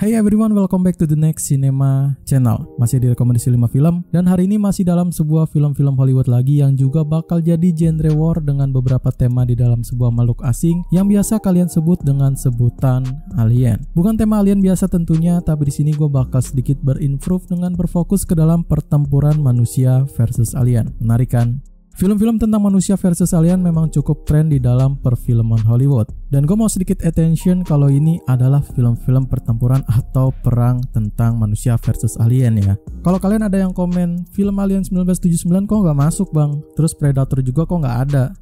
Hey everyone, welcome back to the Next Cinema Channel. Masih di rekomendasi 5 film, dan hari ini masih dalam sebuah film-film Hollywood lagi yang juga bakal jadi genre war dengan beberapa tema di dalam sebuah makhluk asing yang biasa kalian sebut dengan sebutan alien. Bukan tema alien biasa tentunya, tapi di sini gue bakal sedikit berimprove dengan berfokus ke dalam pertempuran manusia versus alien. Menarik kan? Film-film tentang manusia versus alien memang cukup tren di dalam perfilman Hollywood. Dan gue mau sedikit attention kalau ini adalah film-film pertempuran atau perang tentang manusia versus alien ya. Kalau kalian ada yang komen film Alien 1979 kok nggak masuk bang, terus Predator juga kok nggak ada.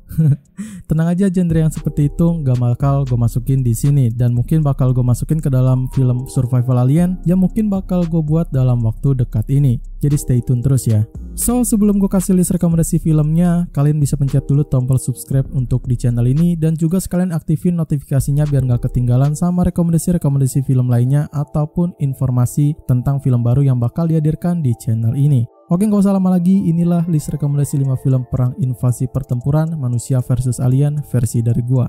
Tenang aja, genre yang seperti itu nggak bakal gue masukin di sini, dan mungkin bakal gue masukin ke dalam film survival alien yang mungkin bakal gue buat dalam waktu dekat ini. Jadi stay tune terus ya. So, sebelum gue kasih list rekomendasi filmnya, kalian bisa pencet dulu tombol subscribe untuk di channel ini, dan juga sekalian aktifin notifikasinya biar nggak ketinggalan sama rekomendasi-rekomendasi film lainnya ataupun informasi tentang film baru yang bakal dihadirkan di channel ini. Oke, nggak usah lama lagi, inilah list rekomendasi 5 film perang invasi pertempuran manusia versus alien versi dari gua.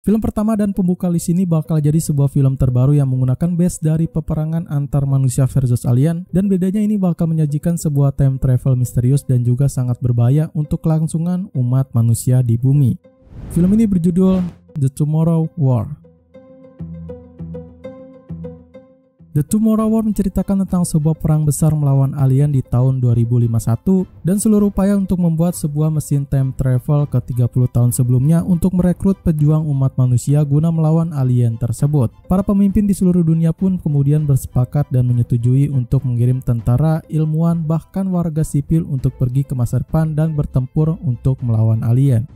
Film pertama dan pembuka list ini bakal jadi sebuah film terbaru yang menggunakan base dari peperangan antar manusia versus alien, dan bedanya ini bakal menyajikan sebuah time travel misterius dan juga sangat berbahaya untuk kelangsungan umat manusia di bumi. Film ini berjudul The Tomorrow War. The Tomorrow War menceritakan tentang sebuah perang besar melawan alien di tahun 2051 dan seluruh upaya untuk membuat sebuah mesin time travel ke 30 tahun sebelumnya untuk merekrut pejuang umat manusia guna melawan alien tersebut. Para pemimpin di seluruh dunia pun kemudian bersepakat dan menyetujui untuk mengirim tentara, ilmuwan, bahkan warga sipil untuk pergi ke masa depan dan bertempur untuk melawan alien.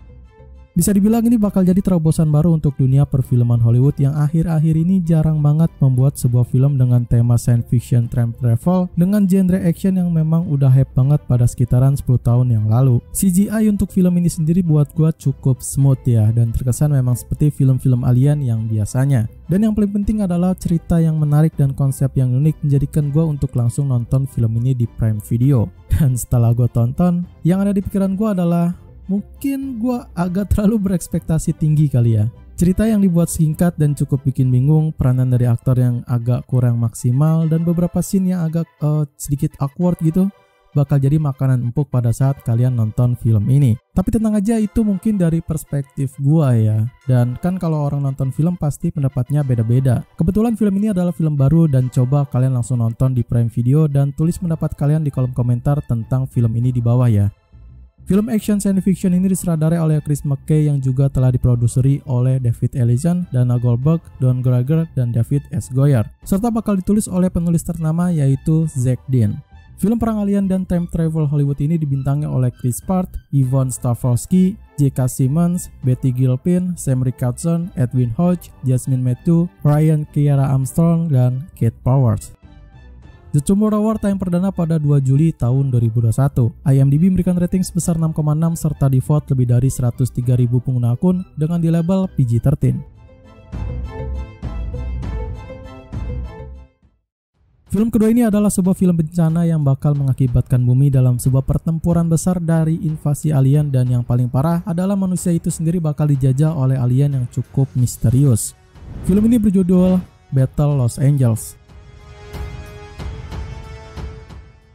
Bisa dibilang ini bakal jadi terobosan baru untuk dunia perfilman Hollywood yang akhir-akhir ini jarang banget membuat sebuah film dengan tema science fiction time travel dengan genre action yang memang udah hype banget pada sekitaran 10 tahun yang lalu. CGI untuk film ini sendiri buat gua cukup smooth ya, dan terkesan memang seperti film-film alien yang biasanya. Dan yang paling penting adalah cerita yang menarik dan konsep yang unik menjadikan gua untuk langsung nonton film ini di Prime Video. Dan setelah gua tonton, yang ada di pikiran gua adalah mungkin gue agak terlalu berekspektasi tinggi kali ya. Cerita yang dibuat singkat dan cukup bikin bingung, peranan dari aktor yang agak kurang maksimal, dan beberapa scene yang agak sedikit awkward gitu bakal jadi makanan empuk pada saat kalian nonton film ini. Tapi tenang aja, itu mungkin dari perspektif gue ya. Dan kan kalau orang nonton film pasti pendapatnya beda-beda. Kebetulan film ini adalah film baru dan coba kalian langsung nonton di Prime Video dan tulis pendapat kalian di kolom komentar tentang film ini di bawah ya. Film action science fiction ini disutradarai oleh Chris McKay yang juga telah diproduseri oleh David Ellison, Dana Goldberg, Don Gregor, dan David S. Goyer, serta bakal ditulis oleh penulis ternama yaitu Zack Dean. Film perang alien dan time travel Hollywood ini dibintangi oleh Chris Pratt, Yvonne Strahovski, J.K. Simmons, Betty Gilpin, Sam Richardson, Edwin Hodge, Jasmine Matthew, Ryan Kiera Armstrong, dan Kate Powers. The Tomorrow War tayang perdana pada 2 Juli tahun 2021. IMDb memberikan rating sebesar 6,6 serta di-vote lebih dari 103.000 pengguna akun dengan di label PG-13. Film kedua ini adalah sebuah film bencana yang bakal mengakibatkan bumi dalam sebuah pertempuran besar dari invasi alien, dan yang paling parah adalah manusia itu sendiri bakal dijajah oleh alien yang cukup misterius. Film ini berjudul Battle Los Angeles.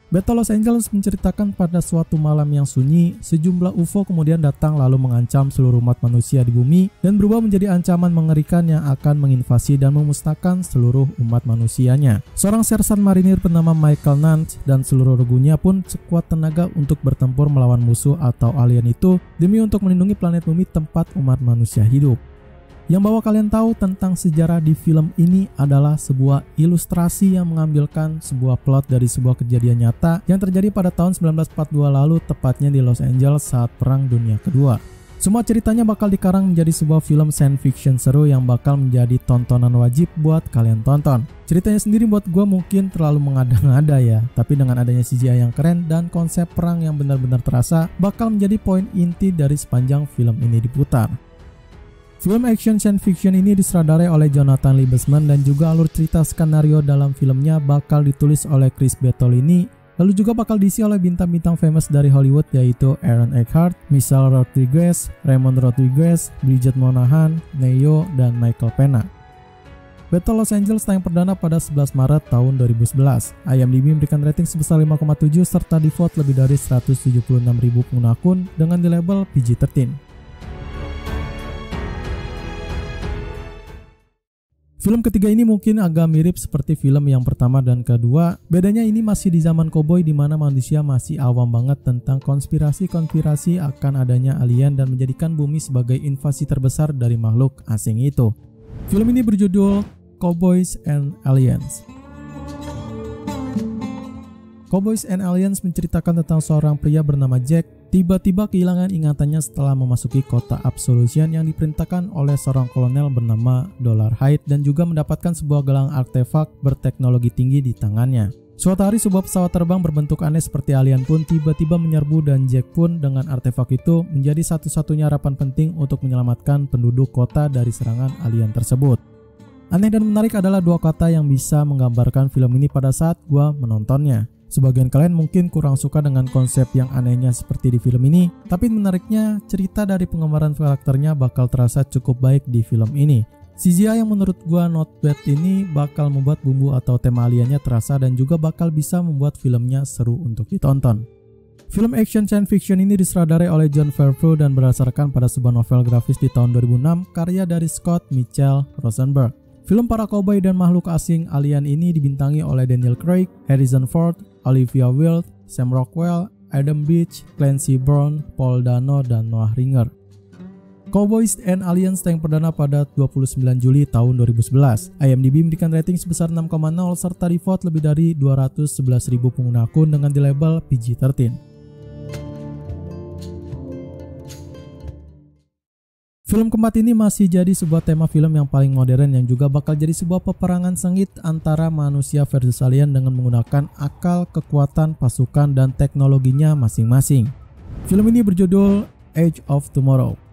Battle Los Angeles menceritakan pada suatu malam yang sunyi, sejumlah UFO kemudian datang lalu mengancam seluruh umat manusia di bumi dan berubah menjadi ancaman mengerikan yang akan menginvasi dan memusnahkan seluruh umat manusianya. Seorang sersan marinir bernama Michael Nance dan seluruh regunya pun sekuat tenaga untuk bertempur melawan musuh atau alien itu demi untuk melindungi planet bumi tempat umat manusia hidup. Yang bawa kalian tahu tentang sejarah di film ini adalah sebuah ilustrasi yang mengambilkan sebuah plot dari sebuah kejadian nyata yang terjadi pada tahun 1942 lalu, tepatnya di Los Angeles saat Perang Dunia Kedua. Semua ceritanya bakal dikarang menjadi sebuah film science fiction seru yang bakal menjadi tontonan wajib buat kalian tonton. Ceritanya sendiri buat gue mungkin terlalu mengada-ngada ya, tapi dengan adanya CGI yang keren dan konsep perang yang benar-benar terasa bakal menjadi poin inti dari sepanjang film ini diputar. Film action science fiction ini disutradarai oleh Jonathan Liebesman dan juga alur cerita skenario dalam filmnya bakal ditulis oleh Chris Bertolini Lalu juga bakal diisi oleh bintang-bintang famous dari Hollywood yaitu Aaron Eckhart, Michelle Rodriguez, Raymond Rodriguez, Bridget Moynahan, Neo, dan Michael Pena. Battle Los Angeles tayang perdana pada 11 Maret tahun 2011. IMDb memberikan rating sebesar 5,7 serta di-vote lebih dari 176.000 pengguna akun dengan di label PG-13. Film ketiga ini mungkin agak mirip seperti film yang pertama dan kedua. Bedanya ini masih di zaman koboi di mana manusia masih awam banget tentang konspirasi akan adanya alien dan menjadikan bumi sebagai invasi terbesar dari makhluk asing itu. Film ini berjudul Cowboys and Aliens. Cowboys and Aliens menceritakan tentang seorang pria bernama Jack tiba-tiba kehilangan ingatannya setelah memasuki kota Absolution yang diperintahkan oleh seorang kolonel bernama Dollar Hyde dan juga mendapatkan sebuah gelang artefak berteknologi tinggi di tangannya. Suatu hari sebuah pesawat terbang berbentuk aneh seperti alien pun tiba-tiba menyerbu dan Jack pun dengan artefak itu menjadi satu-satunya harapan penting untuk menyelamatkan penduduk kota dari serangan alien tersebut. Aneh dan menarik adalah dua kata yang bisa menggambarkan film ini pada saat gua menontonnya. Sebagian kalian mungkin kurang suka dengan konsep yang anehnya seperti di film ini, tapi menariknya cerita dari pengembaraan karakternya bakal terasa cukup baik di film ini. CGI yang menurut gua not bad ini bakal membuat bumbu atau tema aliennya terasa dan juga bakal bisa membuat filmnya seru untuk ditonton. Film action science fiction ini disutradarai oleh Jon Favreau dan berdasarkan pada sebuah novel grafis di tahun 2006 karya dari Scott Mitchell Rosenberg. Film para koboi dan makhluk asing alien ini dibintangi oleh Daniel Craig, Harrison Ford, Olivia Wilde, Sam Rockwell, Adam Beach, Clancy Brown, Paul Dano, dan Noah Ringer. Cowboys and Aliens tayang perdana pada 29 Juli tahun 2011. IMDb memberikan rating sebesar 6,0 serta di-vote lebih dari 211.000 pengguna akun dengan di label PG-13. Film keempat ini masih jadi sebuah tema film yang paling modern yang juga bakal jadi sebuah peperangan sengit antara manusia versus alien dengan menggunakan akal, kekuatan, pasukan, dan teknologinya masing-masing. Film ini berjudul Edge of Tomorrow.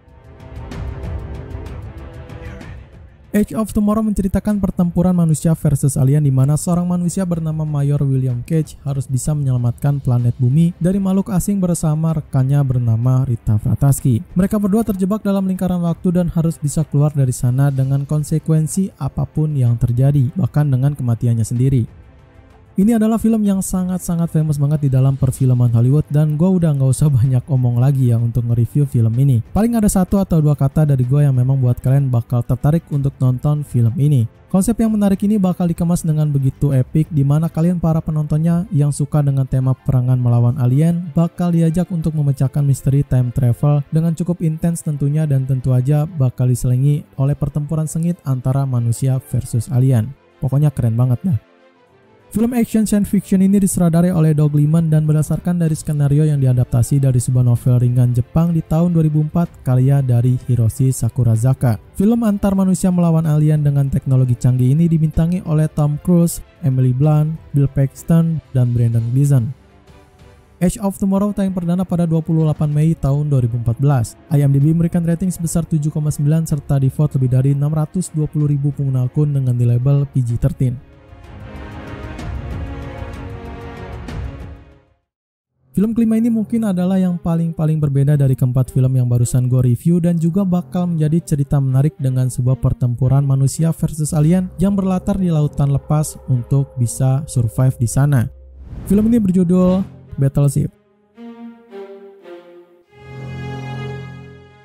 Edge of Tomorrow menceritakan pertempuran manusia versus alien di mana seorang manusia bernama Mayor William Cage harus bisa menyelamatkan planet bumi dari makhluk asing bersama rekannya bernama Rita Vrataski. Mereka berdua terjebak dalam lingkaran waktu dan harus bisa keluar dari sana dengan konsekuensi apapun yang terjadi, bahkan dengan kematiannya sendiri. Ini adalah film yang sangat-sangat famous banget di dalam perfilman Hollywood dan gue udah gak usah banyak omong lagi ya untuk nge-review film ini. Paling ada satu atau dua kata dari gue yang memang buat kalian bakal tertarik untuk nonton film ini. Konsep yang menarik ini bakal dikemas dengan begitu epik di mana kalian para penontonnya yang suka dengan tema perangan melawan alien bakal diajak untuk memecahkan misteri time travel dengan cukup intens tentunya dan tentu aja bakal diselingi oleh pertempuran sengit antara manusia versus alien. Pokoknya keren banget dah. Film action science fiction ini disutradarai oleh Doug Liman dan berdasarkan dari skenario yang diadaptasi dari sebuah novel ringan Jepang di tahun 2004 karya dari Hiroshi Sakurazaka. Film antar manusia melawan alien dengan teknologi canggih ini dibintangi oleh Tom Cruise, Emily Blunt, Bill Paxton, dan Brendan Gleeson. Edge of Tomorrow tayang perdana pada 28 Mei tahun 2014. IMDb memberikan rating sebesar 7,9 serta di-vote lebih dari 620.000 pengguna akun dengan di label PG-13. Film kelima ini mungkin adalah yang paling berbeda dari keempat film yang barusan gue review dan juga bakal menjadi cerita menarik dengan sebuah pertempuran manusia versus alien yang berlatar di lautan lepas untuk bisa survive di sana. Film ini berjudul Battleship.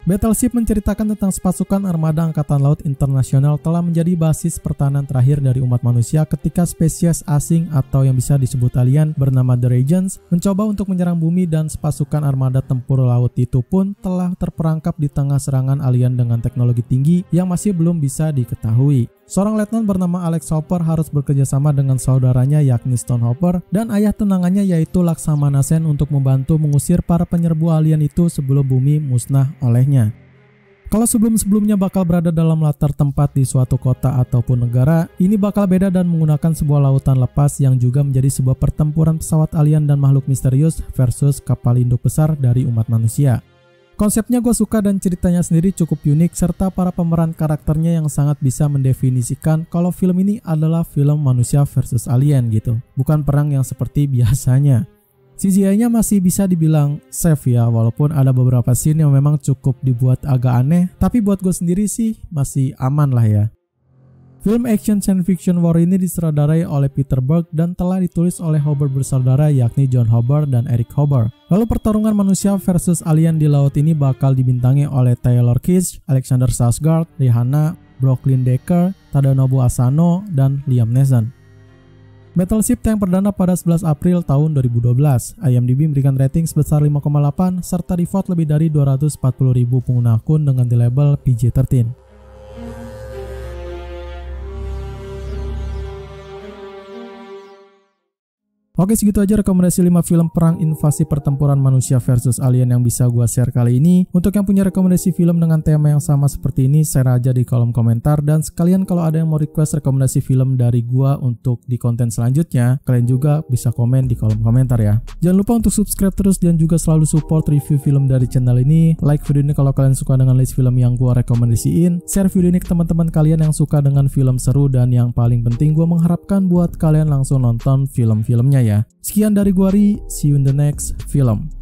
Battleship menceritakan tentang sepasukan armada angkatan laut internasional telah menjadi basis pertahanan terakhir dari umat manusia ketika spesies asing atau yang bisa disebut alien bernama The Regents mencoba untuk menyerang bumi dan sepasukan armada tempur laut itu pun telah terperangkap di tengah serangan alien dengan teknologi tinggi yang masih belum bisa diketahui. Seorang letnan bernama Alex Hopper harus bekerjasama dengan saudaranya yakni Stone Hopper dan ayah tunangannya yaitu Laksamana Sen untuk membantu mengusir para penyerbu alien itu sebelum bumi musnah olehnya. Kalau sebelum-sebelumnya bakal berada dalam latar tempat di suatu kota ataupun negara, ini bakal beda dan menggunakan sebuah lautan lepas yang juga menjadi sebuah pertempuran pesawat alien dan makhluk misterius versus kapal induk besar dari umat manusia. Konsepnya gue suka dan ceritanya sendiri cukup unik serta para pemeran karakternya yang sangat bisa mendefinisikan kalau film ini adalah film manusia versus alien gitu. Bukan perang yang seperti biasanya. CGI-nya masih bisa dibilang safe ya, walaupun ada beberapa scene yang memang cukup dibuat agak aneh, tapi buat gue sendiri sih masih aman lah ya. Film action science fiction war ini disutradarai oleh Peter Berg dan telah ditulis oleh Hubbard bersaudara yakni John Hubbard dan Eric Hubbard. Lalu pertarungan manusia versus alien di laut ini bakal dibintangi oleh Taylor Kitsch, Alexander Skarsgård, Rihanna, Brooklyn Decker, Tadanobu Asano, dan Liam Neeson. Battleship tayang perdana pada 11 April tahun 2012. IMDb memberikan rating sebesar 5,8 serta di-vote lebih dari 240.000 pengguna akun dengan di label PG-13. Oke, segitu aja rekomendasi 5 film perang invasi pertempuran manusia versus alien yang bisa gua share kali ini. Untuk yang punya rekomendasi film dengan tema yang sama seperti ini, share aja di kolom komentar. Dan sekalian kalau ada yang mau request rekomendasi film dari gua untuk di konten selanjutnya, kalian juga bisa komen di kolom komentar ya. Jangan lupa untuk subscribe terus dan juga selalu support review film dari channel ini. Like video ini kalau kalian suka dengan list film yang gua rekomendasiin. Share video ini ke teman-teman kalian yang suka dengan film seru, dan yang paling penting gua mengharapkan buat kalian langsung nonton film-filmnya ya. Sekian dari gua Ri, see you in the next film.